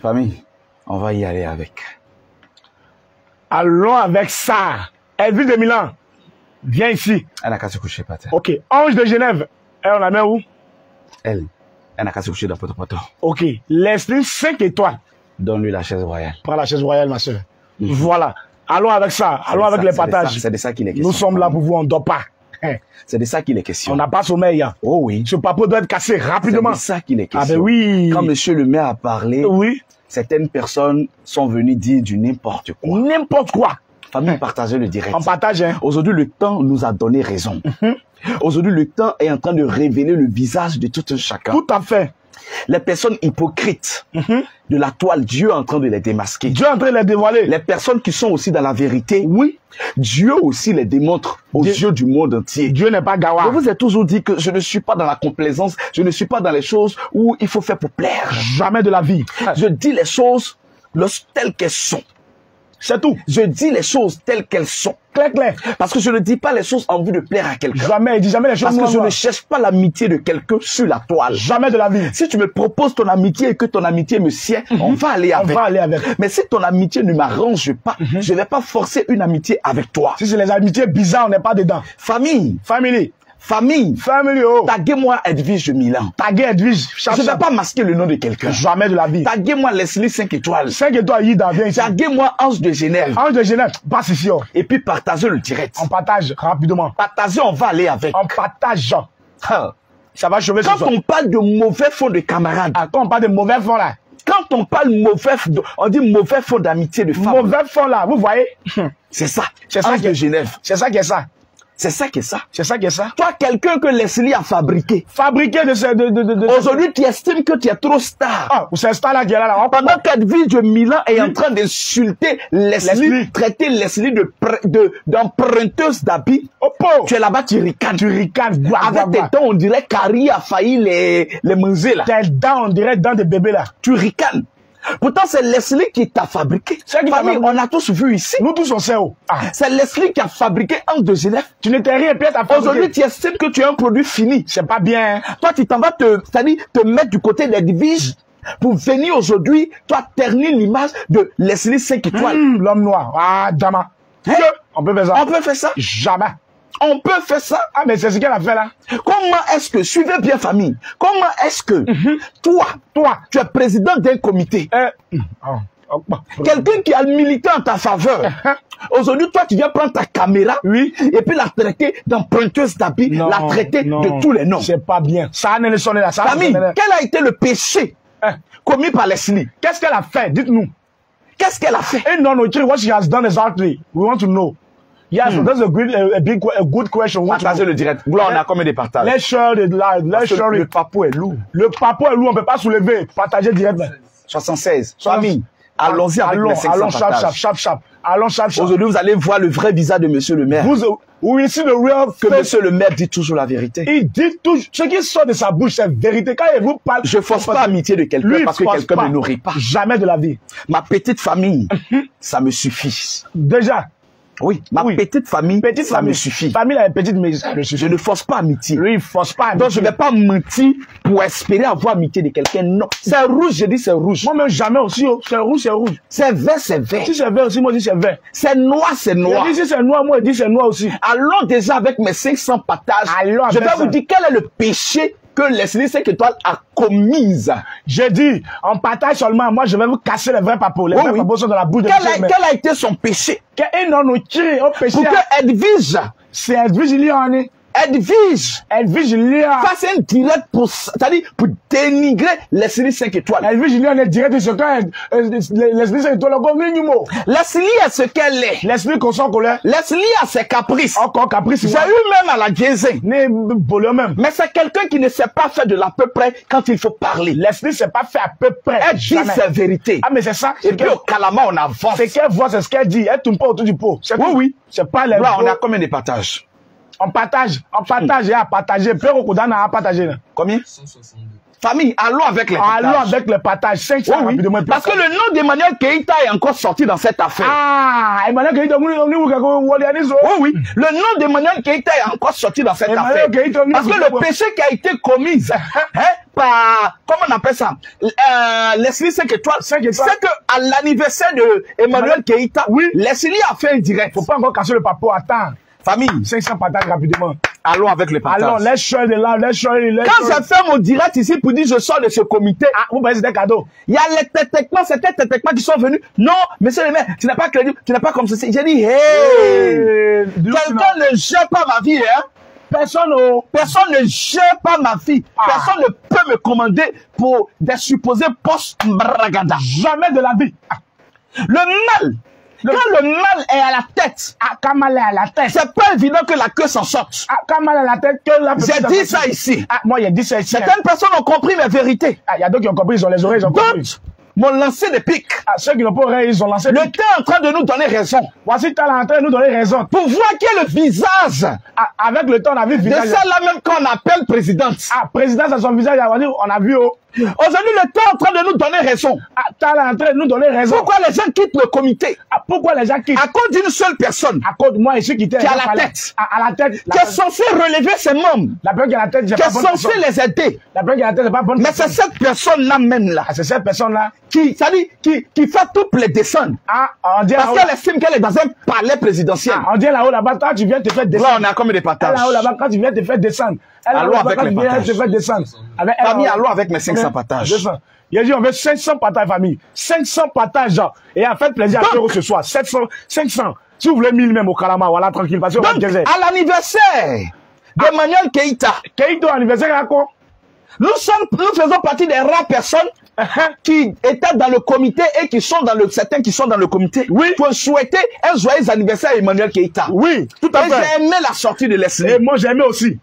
Famille, on va y aller avec. Allons avec ça. Edwige de Milan, viens ici. Elle n'a qu'à se coucher par terre. Ok. Ange de Genève, elle, on la met où? Elle n'a qu'à se coucher dans Poto. Ok. Leslie 5 étoiles. Donne-lui la chaise royale. Prends la chaise royale, ma soeur. Voilà. Allons avec ça. Allons avec les partages. C'est de ça qu'il est question. Nous sommes là pour vous, on ne dort pas. C'est de ça qu'il est question. On n'a pas sommeil. Hein. Oh oui. Ce papier doit être cassé rapidement. C'est de ça qu'il est question. Ah ben oui. Quand monsieur le maire a parlé, oui, certaines personnes sont venues dire du n'importe quoi. N'importe quoi. Famille, partagez le direct. On partage. Hein. Aujourd'hui, le temps nous a donné raison. Aujourd'hui, le temps est en train de révéler le visage de tout un chacun. Tout à fait. Les personnes hypocrites de la toile, Dieu est en train de les démasquer. Dieu est en train de les dévoiler. Les personnes qui sont aussi dans la vérité, oui, Dieu aussi les démontre aux yeux du monde entier. Dieu n'est pas gawa. Je vous ai toujours dit que je ne suis pas dans la complaisance, je ne suis pas dans les choses où il faut faire pour plaire. Jamais de la vie. Je dis les choses telles qu'elles sont. C'est tout. Je dis les choses telles qu'elles sont. Clair, clair. Parce que je ne dis pas les choses en vue de plaire à quelqu'un. Jamais, dis jamais les choses. Parce que je ne cherche pas l'amitié de quelqu'un sur la toile. Jamais de la vie. Si tu me proposes ton amitié et que ton amitié me sied, on va aller avec. On va aller avec. Mais si ton amitié ne m'arrange pas, je ne vais pas forcer une amitié avec toi. Si c'est les amitiés bizarres, on n'est pas dedans. Famille. Family. Famille. Family, oh. Taguez-moi Edwige de Milan. Taguez Edwige. Je ne vais pas masquer le nom de quelqu'un. Jamais de la vie. Taguez-moi Leslie 5 étoiles. 5 étoiles, Yida, viens ici. Taguez-moi Ange de Genève. Ange de Genève, passe ici. Oh. Et puis partagez le direct. On partage rapidement. Partagez, on va aller avec. On partage. Ça va chauffer. Quand on parle de mauvais fonds de camarades. Quand on parle de mauvais fonds là. Quand on parle on dit mauvais fonds d'amitié de femmes. Mauvais fonds là, vous voyez? C'est ça. C'est ça Ange de Genève. C'est ça qui est ça. C'est ça qui est ça. C'est ça qui est ça. Toi, quelqu'un que Leslie a fabriqué. Fabriqué de ce... Aujourd'hui, tu estimes que tu es trop star. Ah, c'est star là qui est là. Pendant qu'Edwige de Milan est en train d'insulter Leslie, traiter Leslie d'emprunteuse d'habits. Tu es là-bas, tu ricanes. Tu ricanes. Avec tes dents, on dirait Carrie a failli les manger là. Tes dents, on dirait dents de bébé là. Tu ricanes. Pourtant, c'est Leslie qui t'a fabriqué. Famille, on a tous vu ici. Nous tous, on sait où. C'est Leslie qui a fabriqué Ange de Genève. Tu n'étais rien, Pierre, t'as fabriqué. Aujourd'hui, tu estimes que tu es un produit fini. C'est pas bien. Toi, tu t'en vas te mettre du côté d'Edwige pour venir aujourd'hui, toi, ternir l'image de Leslie 5 étoiles. L'homme noir. Ah, Dama. On peut faire ça. On peut faire ça. Jamais. On peut faire ça. Ah, mais c'est ce qu'elle a fait là. Comment est-ce que, suivez bien famille, comment est-ce que toi, tu es président d'un comité, quelqu'un qui a milité en ta faveur, aujourd'hui toi tu viens prendre ta caméra, et puis la traiter d'emprunteuse d'habits, la traiter de tous les noms. C'est pas bien. Ça n'a sonné là. Famille, quel a été le péché commis par Leslie? Qu'est-ce qu'elle a fait? Dites-nous. Qu'est-ce qu'elle a fait? And no, what she has done exactly. We want to know. Yes, that's a good question. Partagez le direct. Là, on a combien de partages? Let's share the live. Let's share le papo est lourd. Le papo est lourd, on peut pas soulever. Partagez direct. 76. Famille. Allons-y avec les 500 partages. Allons, sharp. Aujourd'hui, vous allez voir le vrai visage de monsieur le maire. We see the real que monsieur le maire dit toujours la vérité. Il dit toujours. Ce qui sort de sa bouche, c'est vérité. Quand il vous parle. Je force pas amitié de quelqu'un parce que quelqu'un me nourrit pas. Jamais de la vie. Ma petite famille, ça me suffit. Déjà. Oui, ma petite famille, ça me suffit. Famille, la petite, mais ça me suffit. Je ne force pas amitié. Lui, il force pas amitié. Donc, je ne vais pas mentir pour espérer avoir amitié de quelqu'un. Non. C'est rouge, je dis c'est rouge. Moi-même, jamais aussi. C'est rouge, c'est rouge. C'est vert, c'est vert. Si c'est vert aussi, moi, je dis c'est vert. C'est noir, c'est noir. Je dis si c'est noir, moi, je dis c'est noir aussi. Allons déjà avec mes 500 partages. Je vais vous dire quel est le péché que Leslie 5 étoiles a commise. J'ai dit, on partage seulement. Moi, je vais vous casser les vrais papos. Les vrais papos sont dans la bouche de quel a été son péché? Pour que Edwige, c'est Edwige, il y en est. Edwige, fasse un direct pour, c'est-à-dire pour dénigrer Leslie 5 étoiles. Edwige, on est direct sur quand Leslie 5 étoiles, Leslie est ce qu'elle est. Leslie consent colère. Leslie a ses caprices. Encore caprice. J'ai eu même à la Jésus. Même. Mais c'est quelqu'un qui ne sait pas faire de l'à peu près quand il faut parler. Leslie sait pas faire à peu près. Elle dit sa vérité. Ah, mais c'est ça. Et puis au calama, on avance. C'est qu'elle voit, c'est ce qu'elle dit. Elle tourne pas autour du pot. Oui. C'est pas les. Là, on a combien de partages? On partage et à partager. Peu au Kodana à partager. Combien? Famille, allons avec les partages. Allons avec les partages. 500 rapidement. Parce que le nom d'Emmanuel Keïta est encore sorti dans cette affaire. Ah, Emmanuel Keïta, oui. Le nom d'Emmanuel Keïta est encore sorti dans cette affaire. Parce que le péché qui a été commis par, comment on appelle ça, Leslie 5 étoiles, c'est qu'à l'anniversaire de Emmanuel Keïta, Leslie a fait un direct. Faut pas encore casser le papo, attends. Famille. 500 partages rapidement. Allons avec les partages. Allons, laisse choisir de là, laisse choisir. Quand j'ai fait mon direct ici pour dire je sors de ce comité, vous pensez que c'est un cadeau? Il y a les techniquement, certains techniquement qui sont venus. Non, monsieur le maire, tu n'es pas crédible, tu n'es pas comme ceci. J'ai dit, hey, quelqu'un ne gère pas ma vie, hein. Personne ne gère pas ma vie. Personne ne peut me commander pour des supposés postes bragada. Jamais de la vie. Le mal. Quand le mal est à la tête, quand mal est à la tête, c'est pas évident que la queue s'en sorte. Quand mal est à la tête, que la j'ai dit ça ici. Moi, j'ai dit ça ici. Certaines personnes ont compris mes vérités. Il y a d'autres qui ont compris, ils ont les oreilles, ils ont compris. M'ont lancé des pics. Ceux qui n'ont pas oreilles, ils ont lancé des pics. Le temps est en train de nous donner raison. Voici le temps en train de nous donner raison. Pour voir quel est le visage. Avec le temps, on a vu le visage. De celle-là même qu'on appelle présidente. Présidente, c'est son visage, on a vu. Aujourd'hui, le temps est en train de nous donner raison. Temps est en train de nous donner raison. Pourquoi les gens quittent le comité? Pourquoi les gens quittent? À cause d'une seule personne. À cause de moi ici qui était à la tête. À la tête. Qui est censée relever ses membres. La personne qui est à la tête, qui est censée les aider. La personne qui est à la tête, c'est pas bonne. Mais c'est cette personne-là même là. C'est cette personne-là. Qui fait toutes les descentes. On dit parce qu'elle estime qu'elle est dans un palais présidentiel. On dit là-haut là-bas, quand tu viens te faire descendre. Là, on a comme des partages. Là-haut là-bas, quand tu viens te faire descendre. Allons avec les partages. Te faire descendre. Famille, allons avec mes 500 partages. Il a dit, on veut 500 partages, famille. 500 partages, genre. Et en fait, plaisir à faire ce soir. 700, 500. Si vous voulez 1000 même au Kalama, voilà, tranquille. Parce que donc, à l'anniversaire d'Emmanuel Keïta. Keïta, anniversaire à quoi? Nous faisons partie des rares personnes qui étaient dans le comité et qui sont certains qui sont dans le comité. Oui. Pour souhaiter un joyeux anniversaire à Emmanuel Keïta. Oui, tout à fait. J'ai aimé la sortie de Leslie. Et moi, j'ai aimé aussi.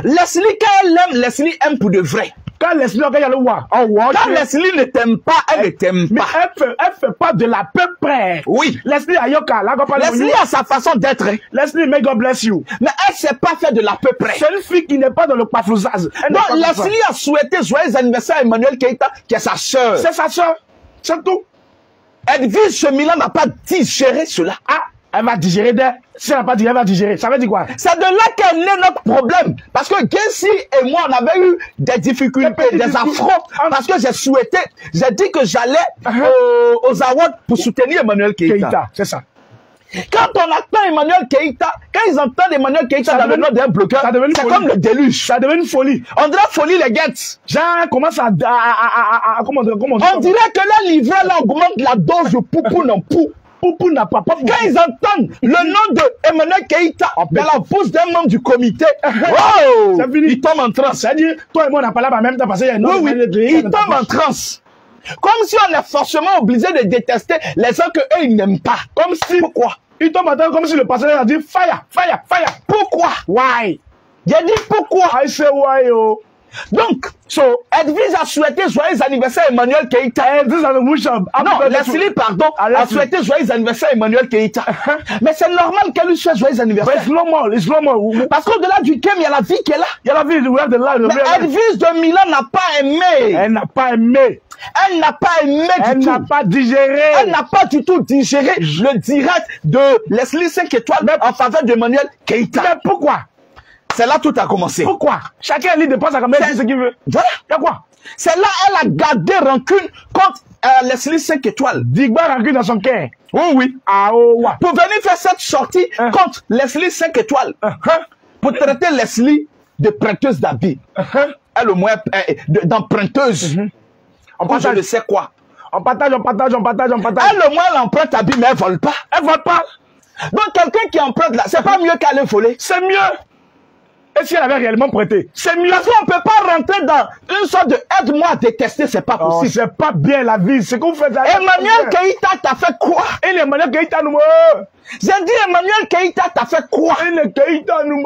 Leslie, quand elle aime, Leslie aime pour de vrai. Quand Leslie, quand elle le voit. Quand Leslie ne t'aime pas, elle ne t'aime pas. Mais elle fait pas de la peu près. Oui. Leslie Ayoka, là, Leslie a sa façon d'être. Leslie, may God bless you. Mais elle sait pas faire de la peu près. C'est une fille qui n'est pas dans le paflouzaz. Non, Leslie a souhaité joyeux anniversaire à Emmanuel Keïta, qui est sa sœur. C'est sa sœur. C'est tout. Edwige Chemila n'a pas digéré cela. Elle va digérer si elle n'a pas digéré, elle va digérer. Ça veut dire quoi? C'est de là qu'est né notre problème. Parce que Gessi et moi, on avait eu des difficultés, des affronts. Parce que j'ai dit que j'allais aux awards pour soutenir Emmanuel Keïta. C'est ça. Quand on attend Emmanuel Keïta, quand ils entendent Emmanuel Keïta dans le nom d'un bloqueur, c'est comme le déluge. Ça devient une folie. On dirait folie les guettes. Genre, commence à comment on dirait que la livret là augmente la dose de poupoune en pou. Poupou n'a pas Quand ils entendent le nom de Emmanuel Keïta dans la bouche d'un membre du comité, oh, ils tombent en transe. C'est-à-dire, toi et moi, on n'a pas là en même temps parce qu'il y a une autre. Oui, ils tombent en transe. Comme si on est forcément obligé de détester les gens qu'eux, ils n'aiment pas. Comme si... Pourquoi? Ils tombent en transe comme si le pasteur a dit fire, fire, fire. Pourquoi? Why? J'ai dit pourquoi? I say why, oh. Donc, Edwige a souhaité joyeux anniversaire à Emmanuel Keïta. Non, Leslie, pardon, a souhaité joyeux anniversaire à Emmanuel Keïta. Mais c'est normal qu'elle lui souhaite joyeux anniversaire. It's normal, it's normal. Parce qu'au-delà du game, il y a la vie qui est là. Il y a la vie, we have the life. Mais Edwige de Milan n'a pas aimé. Elle n'a pas aimé. Elle n'a pas aimé du tout. Elle n'a pas digéré. Elle n'a pas du tout digéré le direct de Leslie 5 étoiles en faveur d'Emmanuel Keïta. Mais pourquoi? C'est là tout a commencé. Pourquoi? Chacun lit dépense à combien ce qu'il veut. Voilà. Il y a quoi? C'est là elle a gardé rancune contre Leslie 5 étoiles. Digba rancune dans son cœur. Oui, oui. Pour venir faire cette sortie contre Leslie 5 étoiles. Pour traiter Leslie de prêteuse d'habits. Elle au moins d'emprunteuse. Je ne sais quoi. On partage. Elle au moins elle emprunte habits mais elle vole pas. Elle vole pas. Donc quelqu'un qui emprunte là, c'est pas mieux qu'aller voler. C'est mieux. Et si elle avait réellement prêté, c'est mieux. Parce qu'on ne peut pas rentrer dans une sorte de aide-moi à détester, c'est pas possible. C'est pas bien la vie, c'est qu'on fait. Emmanuel Keïta t'a fait quoi? Et Emmanuel Keïta nous J'ai dit Emmanuel Keïta t'a fait quoi? Et Keïta nous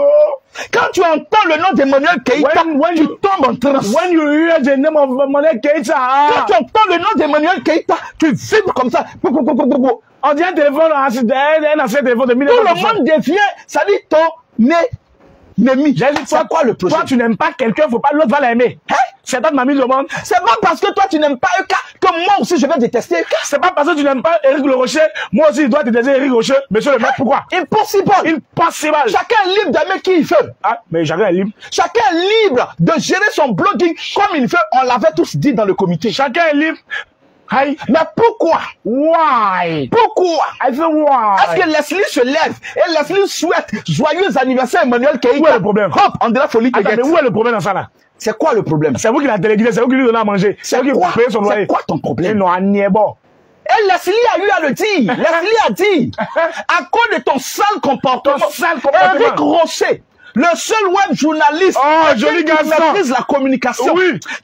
Quand tu entends le nom d'Emmanuel Keïta, tu tombes en transe. When you hear the name of Emmanuel Keïta, quand tu entends le nom d'Emmanuel Keïta, tu vibres comme ça. On dit un téléphone, un ancien téléphone de 1900. Tout le monde devient, ça dit ton nez. Némi, c'est quoi le projet? Toi, tu n'aimes pas quelqu'un, faut pas l'autre va l'aimer. Hein? C'est toi de ma mise au monde. C'est pas parce que toi tu n'aimes pas Eka que moi aussi je vais détester Eka. C'est pas parce que tu n'aimes pas Éric Le Rocher, moi aussi je dois détester Éric Rocher. Monsieur le maire, pourquoi? Impossible. Impossible. Chacun est libre d'aimer qui il veut. Ah, mais chacun est libre. Chacun est libre de gérer son blogging comme il veut. On l'avait tous dit dans le comité. Chacun est libre. Aïe. Mais pourquoi? Why? Pourquoi? I say why? Est-ce que Leslie se lève et Leslie souhaite joyeux anniversaire Emmanuel Keïta? Où est le problème? Hop, on dirait folie. Attends, mais où est le problème dans ça là? C'est quoi le problème? C'est vous qui l'avez téléguidé, c'est vous qui lui donnez à manger. C'est vous qui payez son loyer. C'est quoi ton problème? Non, à Niebo. Et Leslie a eu à le dire. Leslie a dit, à cause de ton sale comportement, Éric Rocher, le seul web journaliste qui maîtrise la communication,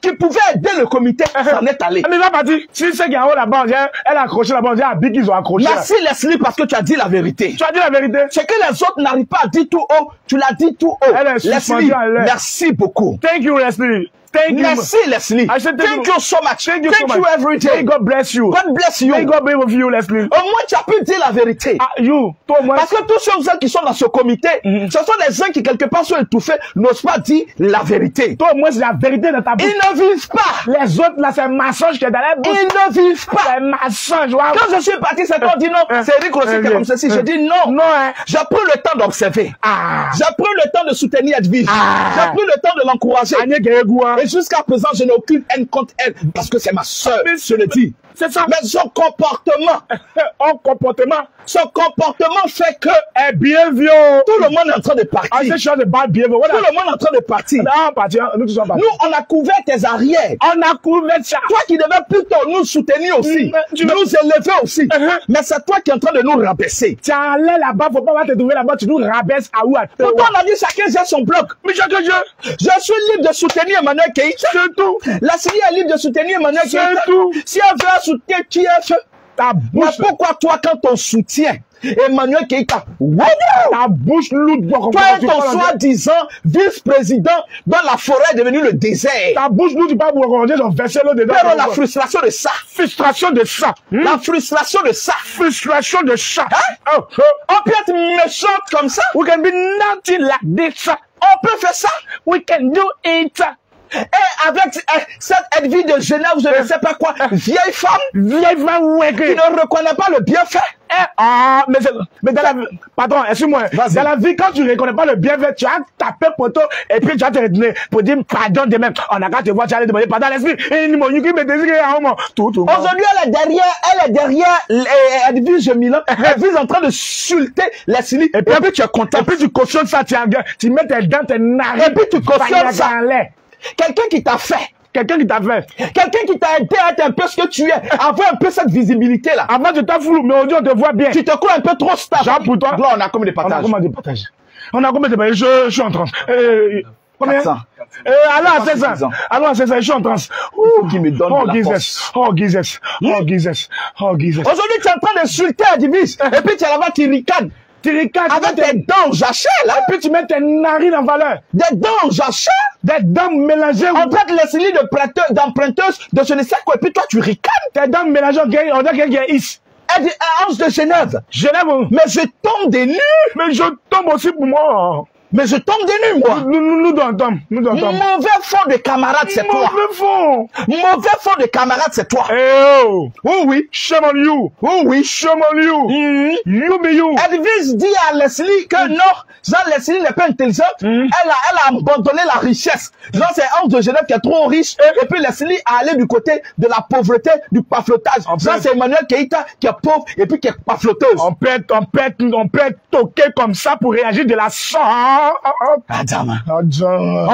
qui pouvait aider le comité, s'en est allé. Mais va pas dire, si c'est qu'il y a là-bas, elle a accroché là-bas, il y a Big, ils ont accroché. Merci Leslie parce que tu as dit la vérité. Tu as dit la vérité. C'est que les autres n'arrivent pas à dire tout haut, tu l'as dit tout haut. Leslie, merci beaucoup. Thank you, Leslie. Thank you. Merci, Leslie. Thank you so much. Thank you everything. May God bless you. God bless you. May God be with you, Leslie. Au moins, tu as pu dire la vérité. Ah, you, toi, moi. Parce que tous ceux qui sont dans ce comité, ce sont des gens qui, quelque part, sont étouffés, n'osent pas dire la vérité. Toi, moi, c'est la vérité dans ta bouche. Ils ne vivent pas. Les autres, là, c'est un mensonge qui est dans la bouche. Ils ne vivent pas. C'est un mensonge. Quand je suis parti, c'est toi dit non. C'est Éric Rocher qui est comme ceci. J'ai dit non. Non, hein. J'ai pris le temps d'observer. J'ai pris le temps de soutenir Edwige. J'ai pris le temps de l'encourager. Et jusqu'à présent, je n'ai aucune haine contre elle parce que c'est ma soeur. Je le dis. C'est ça. Mais son comportement, son comportement fait que bien vieux. Tout le monde est en train de partir. Tout le monde est en train de partir. Nous, on a couvert tes arrières. On a couvert ça. Toi qui devais plutôt nous soutenir aussi, nous élever aussi. Mais c'est toi qui es en train de nous rabaisser. Tu es allé là-bas, faut pas te trouver là-bas, tu nous rabaisses à où? Pourquoi on a dit chacun gère son bloc? Mais je suis libre de soutenir Emmanuel Keïta. C'est tout. La Syrie est libre de soutenir Emmanuel Keïta. C'est tout. Si elle veut soutenir qui est ta bouche. Mais pourquoi toi, quand on soutient Emmanuel Keïta, ta bouche lourde, toi et ton soi-disant vice-président dans la forêt est devenu le désert. Ta bouche lourde, tu peux vous ont versé l'eau dedans. Mais la frustration de ça. Frustration de ça. La frustration de ça. Frustration de ça. Hein? On peut être méchant comme ça. We can be naughty like this. On peut faire ça. We can do it. Et avec cette Edwige de Genève, je ne sais pas quoi, vieille femme qui ne reconnaît pas le bienfait. Mais dans la vie, pardon, excuse-moi, dans la vie, quand tu ne reconnais pas le bienfait, tu as tapé poteau et puis tu vas te retourner pour dire pardon de même. On a qu'à te voir, tu vas aller demander pardon à l'esprit. Aujourd'hui, elle est derrière Edwige Milan. Edwige est en train de sulter Leslie. Et puis tu es content. Et puis tu cautionnes ça, tu mets tes dents, tes narines. Et puis tu cautionnes ça. Quelqu'un qui t'a fait. Quelqu'un qui t'a aidé à être un peu ce que tu es. Avoir un peu cette visibilité-là. Avant, tu t'as flou, mais aujourd'hui, on te voit bien. Tu te crois un peu trop stable. Genre pour toi. Là, on a combien de partages? On a combien de partages? Je suis en transe. Combien? 400. Allons à 16 ans. Je suis en transe. Qui me donne de la force. Aujourd'hui, tu es en train d'insulter Edwige. Et puis, tu es là-bas, tu ricanes. Avec des dents jachères, là. Et puis tu mets tes narines en valeur. Des dents jachères. Des dents mélangées. On traite Leslie d'emprunteuse de je ne sais quoi. Et puis toi, tu ricanes. Tes dents mélangées, on dirait qu'il y a is. Ange de Genève. Mais je tombe des nues. Mais je tombe aussi pour moi. Mais je tombe des nues, moi. Nous tombons. Mauvais fond de camarade, c'est toi. Mauvais fond de camarade, c'est toi. Oui. Shame on you. Oui. Shame on you. You be you. Edwige dit à Leslie que non, Jean-Leslie n'est pas intelligente. Elle a abandonné la richesse. Genre, c'est Ange de Genève qui est trop riche. Et puis Leslie a allé du côté de la pauvreté, du paflotage. Genre, c'est Emmanuel Keïta qui est pauvre et puis qui est pafloteuse. On peut toquer comme ça pour réagir de la sorte. On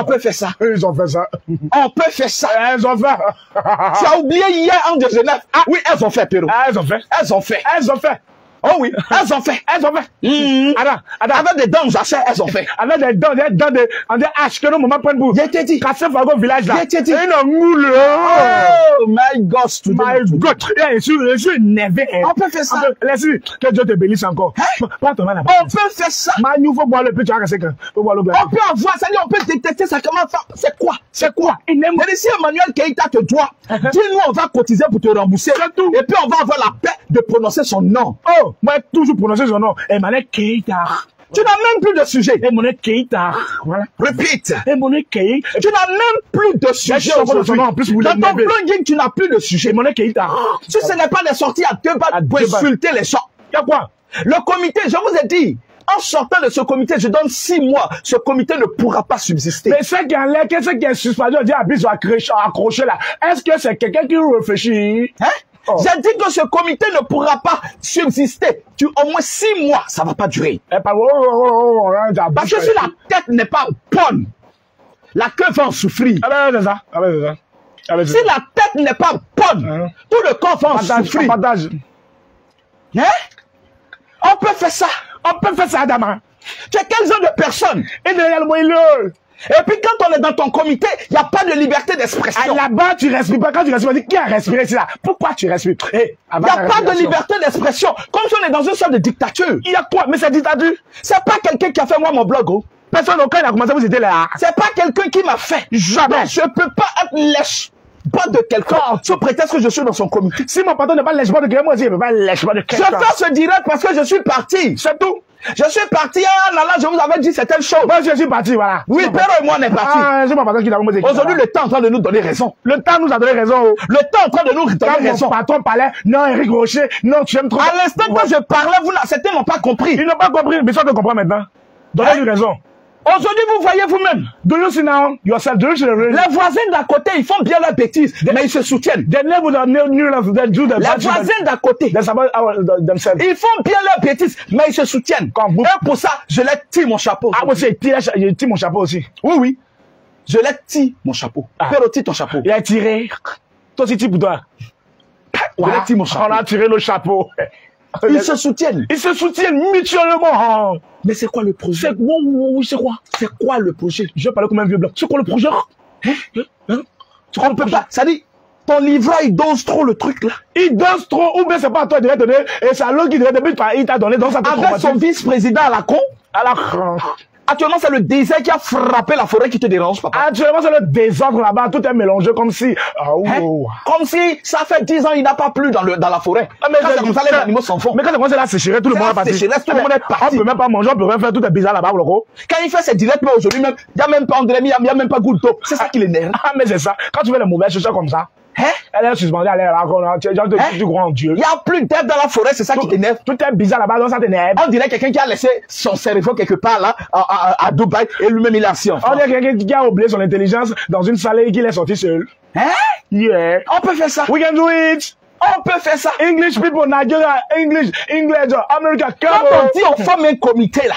peut faire ça. Ils ont fait ça. On peut faire ça. Elles ont fait. Tu as oublié hier Ange de Genève. Oui, elles ont fait, Péro. Elles ont fait. Oh oui, elles ont fait. Avec des dents jachères, elles ont fait. Avec des dents on dit hache que nos mamans prennent pour. J'ai été dit. Casser Fago village là. J'ai été dit. Oh my God. Je suis énervé. On peut faire ça. Laisse-lui. Que Dieu te bénisse encore. Prends ton mal là-bas. On peut faire ça. Il faut boire le petit, tu vas casser. On peut avoir ça. On peut détester ça. Comment faire? C'est quoi? Mais si Emmanuel Keïta te doit, dis-nous, on va cotiser pour te rembourser. Et puis on va avoir la paix de prononcer son nom. Moi, toujours prononcer son nom. Emmanuel Keïta. Tu n'as même plus de sujet. Et Monet Keïta. Voilà. Répète. Et Monet Keïta. Tu n'as même plus de sujet. Dans ton blogging, tu n'as plus de sujet. Et Monet Keïta. Si ce n'est pas des sorties à 2 balles pour insulter les gens. Il y a quoi? Le comité, je vous ai dit, en sortant de ce comité, je donne 6 mois. Ce comité ne pourra pas subsister. Mais ce qui est en l'air, qu'est-ce qui est suspendu, on dit à bis accroché là. Est-ce que c'est quelqu'un qui réfléchit? Hein? Oh. J'ai dit que ce comité ne pourra pas subsister. Au moins 6 mois, ça ne va pas durer. Parce que si la tête n'est pas bonne, la queue va en souffrir. Ah ben, c'est ça. Ah ben, c'est ça. Ah ben, si la tête n'est pas bonne, tout le corps va en souffrir. Hein? On peut faire ça. On peut faire ça, Adama. Tu es quel genre de personne? Et derrière le moelleux. Et puis quand on est dans ton comité, il n'y a pas de liberté d'expression. Là-bas, tu respires pas. Quand tu respires, on dit qui a respiré ici là? Pourquoi tu respires? Il n'y a pas de liberté d'expression. Comme si on est dans une sorte de dictature. Il y a quoi? Mais c'est dictature. C'est pas quelqu'un qui a fait moi mon blog. Oh. Personne aucun a commencé, vous étiez là. C'est pas quelqu'un qui m'a fait. Jamais. Donc, je peux pas être lèche. Pas de quelqu'un, sous prétexte que je suis dans son comité. Si mon patron n'est pas lèche-pas de quelqu'un, moi aussi, il ne peut pas lèche-pas de quelqu'un. Je fais ce direct parce que je suis parti. C'est tout. Je suis parti, ah là là, je vous avais dit certaines choses. Moi, je suis parti, voilà. Oui, Péro et moi, on est parti. Ah, c'est mon patron qui l'a remonté. Aujourd'hui, le temps est en train de nous donner raison. Le temps nous a donné raison. Le temps est en train de nous donner raison. Mon patron parlait, non, Eric Rocher, non, tu aimes trop. À l'instant quand je parlais, certains n'ont pas compris. Ils n'ont pas compris, mais ça, tu comprends maintenant. Donnez-lui raison. Aujourd'hui, vous voyez vous-même. Do you see now yourself? Do you see the rain? Les voisins d'à côté, ils font bien leurs bêtises, mais ils se soutiennent. They never knew that do the les voisins d'à côté, ils font bien leurs bêtises, mais ils se soutiennent. Et pour ça, je leur tire mon chapeau. Ah, moi aussi, je tire mon chapeau aussi. Oui, oui. Je leur tire mon chapeau. Péro, tire ton chapeau. Il a tiré. Toi aussi, tire pour toi. Je leur tire mon chapeau. On a tiré le chapeau. Ils se soutiennent. Ils se soutiennent mutuellement. Mais c'est quoi le projet? C'est quoi? C'est quoi le projet? Je vais parler comme un vieux blanc. C'est quoi le projet? Tu comprends pas? Ça dit, ton livret, il dose trop le truc là. Il dose trop, ou bien c'est pas à toi de donner, et c'est à l'autre qui devait donner, il t'a donné dans sa tête. Avec son vice-président à la con. Actuellement, c'est le désert qui a frappé la forêt qui te dérange, papa. Actuellement, c'est le désordre là-bas. Tout est mélangé comme si... Comme si ça fait 10 ans, il n'a pas plu dans la forêt. Mais quand c'est comme ça, les animaux s'en font. Mais quand c'est comme ça, la sécheresse, tout le monde est parti. Tout le monde est parti. On peut même pas manger, on peut rien faire, tout est bizarre là-bas, gros. Quand il fait ses directs, mais aujourd'hui même, il n'y a même pas André, il n'y a même pas Goulto. C'est ça qui l'énerve. Ah, mais c'est ça. Quand tu fais les mauvaises choses comme ça, elle est suspendue, elle est là, tu crois en Dieu. Il n'y a plus d'air dans la forêt, c'est ça qui t'énerve. Tout est bizarre là-bas, donc ça t'énerve. On dirait quelqu'un qui a laissé son cerveau quelque part là, à Dubaï, et lui-même il est assis en France. On dirait quelqu'un qui a oublié son intelligence dans une salle et qu'il est sorti seul. Yeah. On peut faire ça. We can do it. On peut faire ça. English people, Nigeria, English, America, quand on dit on forme un comité là,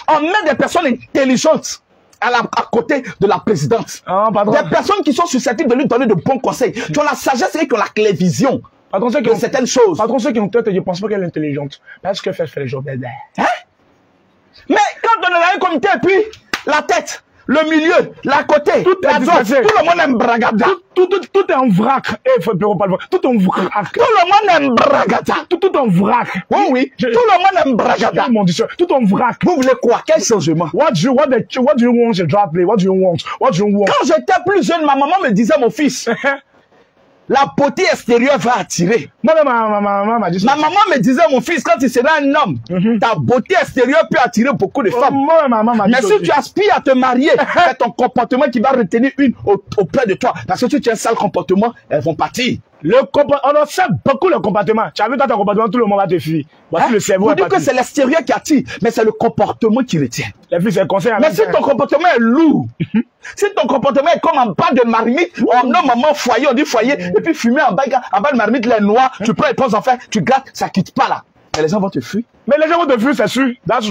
on met des personnes intelligentes à côté de la présidente. Des personnes qui sont susceptibles de lui donner de bons conseils, qui ont la sagesse et qui ont la télévision de certaines choses. Par contre, ceux qui ont tête, je pense pas qu'elle est intelligente. Parce que fait les jours d'aide. Mais quand on est dans un comité, et puis la tête, le milieu, la côté, la zone, tout le monde aime bragada. Tout est en vrac. Tout est en vrac. Tout le monde aime bragada. Tout en vrac. Oui, oui. Tout le monde aime bragada. Mon Dieu, tout en vrac. Vous voulez quoi? Quel changement? What do you want to drop play? What do you want? Quand j'étais plus jeune, ma maman me disait, mon fils, la beauté extérieure va attirer. Ma maman m'a dit ça. Ma maman me disait, mon fils, quand tu seras un homme, ta beauté extérieure peut attirer beaucoup de femmes. Mais si tu aspires à te marier, c'est ton comportement qui va retenir une auprès de toi. Parce que si tu as un sale comportement, elles vont partir. On observe beaucoup le comportement. Tu as vu dans ton comportement, tout le monde va te fuir. Voici le cerveau. Vous dites que c'est l'extérieur qui attire, mais c'est le comportement qui retient. Les filles, c'est le conseil. Mais si ton comportement est lourd, si ton comportement est comme en bas de marmite, on nomme maman foyer, on dit foyer, et puis fumer en bas de marmite, les noix, tu prends les poses en fait, tu grattes, ça quitte pas là. Mais les gens vont te fuir. Mais les gens vont te fuir, c'est sûr. That's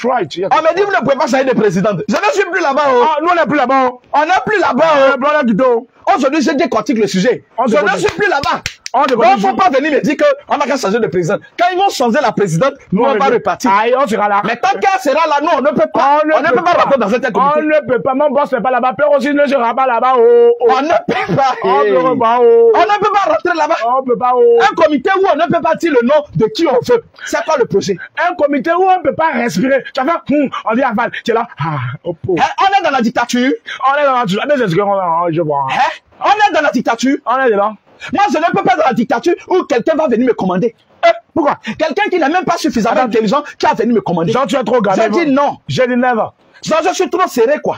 right. Yeah. Ah, mais dis, vous ne pouvez pas changer de président. Je ne suis plus là-bas. Ah, nous, on n'est plus là-bas. On n'est plus là-bas. Aujourd'hui, je décortique le sujet. Je ne suis plus là-bas. Donc, il ne faut pas venir me dire qu'on n'a qu'à changer de président. Quand ils vont changer la présidente, nous, on va repartir. Aïe, on sera là. Mais tant qu'elle sera là, nous, on ne peut pas. On ne peut pas rentrer dans cette comité. On ne peut pas. Mon boss n'est pas là-bas. Père aussi ne sera pas là-bas. On ne peut pas. On ne peut pas rentrer là-bas. On ne peut pas. Un comité où on ne peut pas dire le nom de qui on veut. C'est quoi le projet? Un comité où on ne peut pas respirer. Tu vas faire, on dit aval. Tu es là. On est dans la dictature. On est dans la dictature. Je vois. On est dans la dictature. On est dedans. Moi, je ne peux pas dans la dictature où quelqu'un va venir me commander. Pourquoi? Quelqu'un qui n'est même pas suffisamment intelligent, qui a venu me commander. Jean, tu es trop gavé. J'ai dit non. J'ai dit never. Jean, je suis trop serré, quoi.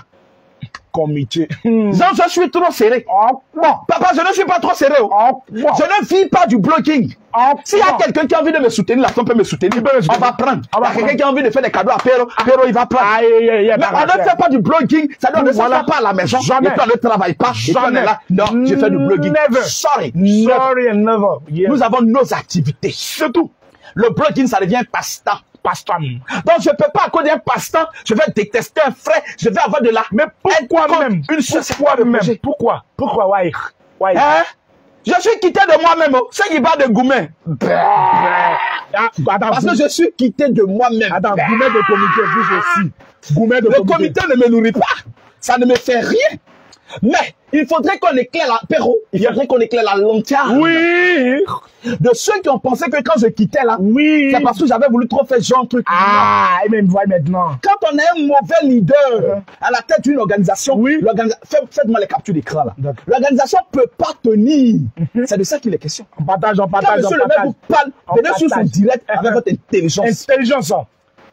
Comité. Jean, je suis trop serré. Oh, bon. Papa, je ne suis pas trop serré. Oh, bon. Je ne vis pas du blogging. Oh, s'il y a quelqu'un qui a envie de me soutenir, la femme peut me soutenir. On va prendre. Quelqu'un qui a envie de faire des cadeaux à Péro, Péro, il va prendre. Mais on ne fait pas du blogging. Ça ne se fait pas à la maison. Jamais. Et puis on ne travaille pas. Et puis on est là. Non, je fais du blogging. Never. Sorry. Sorry and never. Yeah. Nous avons nos activités. C'est tout. Le blogging, ça devient passe-temps. Passe-temps. Donc, je ne peux pas, à cause d'un passe-temps, je vais détester un frère, je vais avoir de la... Mais pourquoi même? Une Pourquoi même? Pourquoi? Pourquoi? Why? Why? Hein? Je suis quitté de moi-même. C'est qui parle de Goumet. Parce que je suis quitté de moi-même. Attends, Goumet de comité aussi. Goumet de le comité ne me nourrit pas. Ça ne me fait rien. Mais il faudrait qu'on éclaire la Péro. Il faudrait qu'on éclaire la lanterne. Oui. De ceux qui ont pensé que quand je quittais là, oui, c'est parce que j'avais voulu trop faire genre truc. Ah, et même voilà maintenant. Quand on est un mauvais leader à la tête d'une organisation, oui, faites-moi les captures d'écran là. L'organisation ne peut pas tenir. C'est de ça qu'il est question. On partage, on partage. Quand monsieur le maire vous parle, venez sur son direct avec votre intelligence. Intelligence.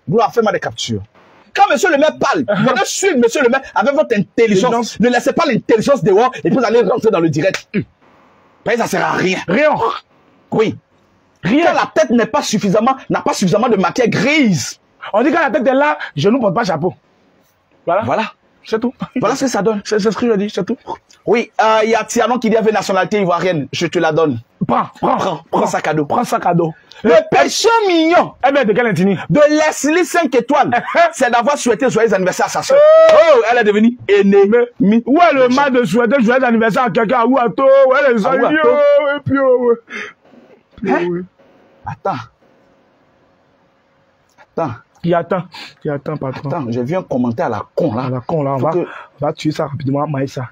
Vous faites-moi des captures. Quand monsieur le maire parle, venez suivre monsieur le maire avec votre intelligence. Ne laissez pas l'intelligence dehors et puis vous allez rentrer dans le direct. Ça ne sert à rien. Rien. Oui. Rien. Quand la tête n'a pas suffisamment de matière grise. On dit quand la tête est là, je ne porte pas chapeau. Voilà. Voilà. C'est tout. Voilà ce que ça donne. C'est ce que je dis, c'est tout. Oui, il y a Tianon qui dit avait nationalité ivoirienne. Je te la donne. Prends ça cadeau. Prends ça cadeau. Le péché mignon. Eh bien, de quel intini? De Leslie 5 étoiles. C'est d'avoir souhaité joyeux anniversaire à sa soeur. Oh, elle est devenue aînée. Où est le mal de souhaiter joyeux anniversaire à quelqu'un à Ouato? Où est les amis? Et puis, oui. Attends. Qui attend, patron. Attends, j'ai vu un commentaire à la con là. À la con là, on va tuer ça rapidement, Maïssa.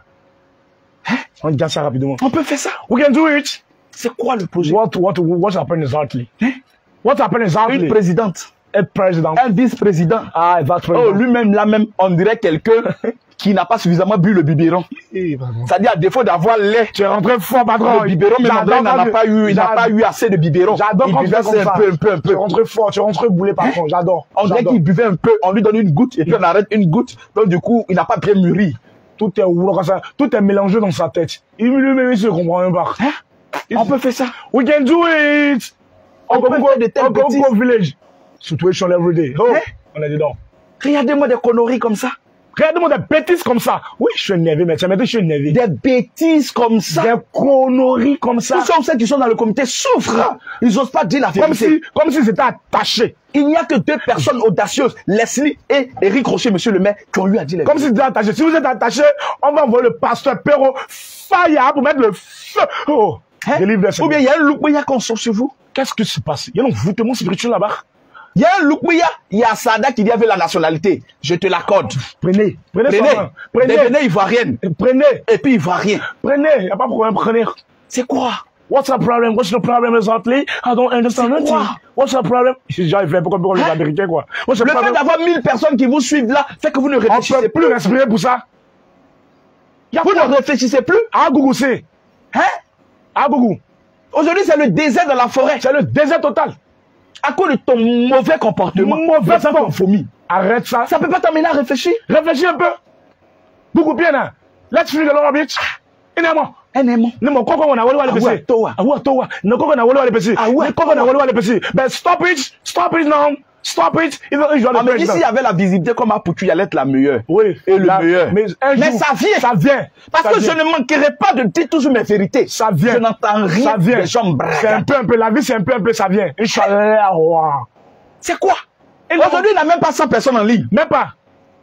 On garde ça rapidement. On peut faire ça. We can do it. C'est quoi le projet? What's happening exactly? What's happening exactly? Une présidente. Un président. Un vice-président. Ah, vice-président. Oh, lui-même, là même, on dirait quelqu'un qui n'a pas suffisamment bu le biberon. C'est-à-dire, à défaut d'avoir lait. Tu es rentré fort, patron. Le biberon, mais il n'a pas eu assez de biberon. J'adore quand tu fais comme ça. Un peu. Tu es rentré fort, tu es rentré boulé, patron. J'adore. On dirait qu'il buvait un peu, on lui donne une goutte, et puis on arrête une goutte. Donc, du coup, il n'a pas bien mûri. Tout est mélangé dans sa tête. Lui-même, il se comprend même pas. On peut faire ça. We can do it. On peut faire de telles bêtises. Go village. Situation every day. Oh, on est dedans. Regardez-moi des conneries comme ça. Regardez-moi des bêtises comme ça. Oui, je suis énervé, mais je suis énervé. Des bêtises comme ça. Des conneries comme ça. Tous ceux qui sont dans le comité souffrent. Ils n'osent pas dire la vérité. Comme si c'était attaché. Il n'y a que deux personnes audacieuses, Leslie et Eric Rocher, monsieur le maire, qui ont eu à dire la vérité. Comme si c'était attaché. Si vous êtes attaché, on va envoyer le pasteur Péro Faya pour mettre le feu. Oh. Ou bien il y a un Loukouya qu'on sort sur vous. Qu'est-ce qui se passe? Il y a un envoûtement spirituel là-bas. Il y a un Loukouya, il y a Sada qui dit avec la nationalité. Je te l'accorde. Prenez ivoirienne. Prenez. Et puis ivoirien. Prenez. Il n'y a pas de problème, prenez. C'est quoi? What's the problem? What's the problem exactly? I don't understand anything. What's the problem? Déjà, il fait pas comme les Américains, quoi. Le fait d'avoir 1000 personnes qui vous suivent là, fait que vous ne réfléchissez plus. On peut plus respirer pour ça. Vous ne réfléchissez plus. Ah, Gougou, c'est. Ah, Gougou. Aujourd'hui, c'est le désert dans la forêt. C'est le désert total. À cause de ton mauvais comportement. Mauvais comportement. Arrête ça. Ça peut pas t'amener à réfléchir. Réfléchis un peu. Beaucoup bien, hein. Let's finish the Lord Beach. Énervement. Non, koko on a wale wale pesi. Towa. Non, koko on a wale wale pesi. Koko on a wale wale pesi. Ben, stop it now. Stop it. Mais ici, il y avait la visibilité comme à Poutou, il allait être la meilleure. Oui. Et le meilleur. Mais ça vient. Parce que je ne manquerai pas de dire toujours mes vérités. Ça vient. Je n'entends rien des gens braquent. C'est un peu, la vie, c'est un peu, ça vient. Inch'Allah. C'est quoi? Aujourd'hui, il n'a même pas 100 personnes en ligne. Même pas.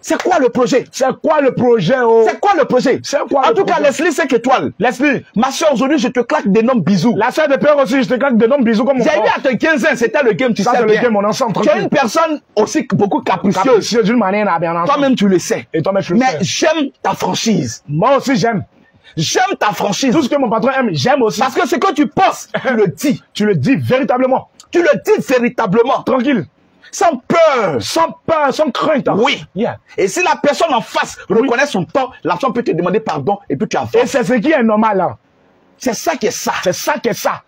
C'est quoi le projet? C'est quoi le projet? C'est quoi le projet? En tout cas, Leslie 5 étoiles. Leslie. Ma soeur, aujourd'hui, je te claque d'énormes bisous. La soeur de père aussi, je te claque d'énormes bisous comme mon frère. J'ai eu à te 15 ans, c'était le game, tu sais bien. C'est le game, on ensemble. Tu es une personne aussi beaucoup capricieuse. D'une manière bien entendu. Toi-même, tu le sais. Et toi-même, tu le sais. Mais j'aime ta franchise. Moi aussi, j'aime. J'aime ta franchise. Tout ce que mon patron aime, j'aime aussi. Parce que ce que tu penses, tu le dis. Tu le dis véritablement. Tu le dis véritablement. Tranquille. Sans peur. Sans crainte. Oui. Yeah. Et si la personne en face reconnaît son tort, la personne peut te demander pardon et puis tu avances. Et c'est ce qui est normal là. C'est ça qui est ça. C'est ça qui est ça.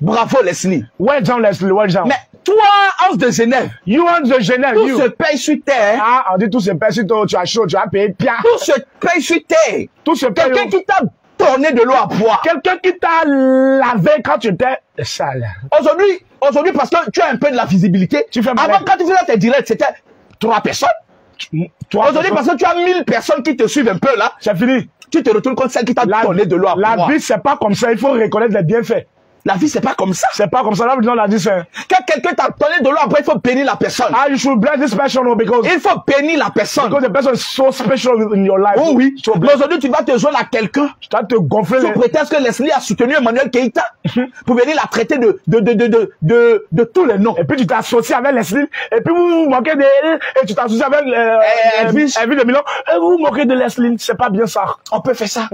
Bravo, Leslie. Well done, Leslie. Well done. Mais toi, Hans de Genève. You Hans de Genève. Tout se paye sur terre. Ah, on dit tout se paye sur terre. Tu as chaud, tu as payé bien. Tout se paye sur terre. Tout se paye. Quelqu'un qui t'a donné de l'eau à boire. Quelqu'un qui t'a lavé quand tu étais sale. Aujourd'hui, parce que tu as un peu de la visibilité. Avant, quand tu faisais tes directs, c'était 3 personnes. Aujourd'hui, parce que tu as 1000 personnes qui te suivent un peu là. C'est fini. Tu te retrouves contre celle qui t'a donné de l'eau à boire. La vie, c'est pas comme ça. Il faut reconnaître les bienfaits. La vie, c'est pas comme ça. C'est pas comme ça. Là, on l'a dit, c'est. Quand quelqu'un t'a donné de l'eau, après, il faut bénir la personne. Ah, you should bless this person because. Il faut bénir la personne. Because the person is so special in your life. Oh oui. Mais aujourd'hui, tu vas te joindre à quelqu'un. Tu vas te gonfler. Sous prétexte que Leslie a soutenu Emmanuel Keïta. Pour venir la traiter de tous les noms. Et puis, tu t'associes avec Leslie. Et puis, vous moquez de elle. Et tu t'associes avec, Elvis de Milan. Et vous moquez de Leslie. C'est pas bien ça. On peut faire ça.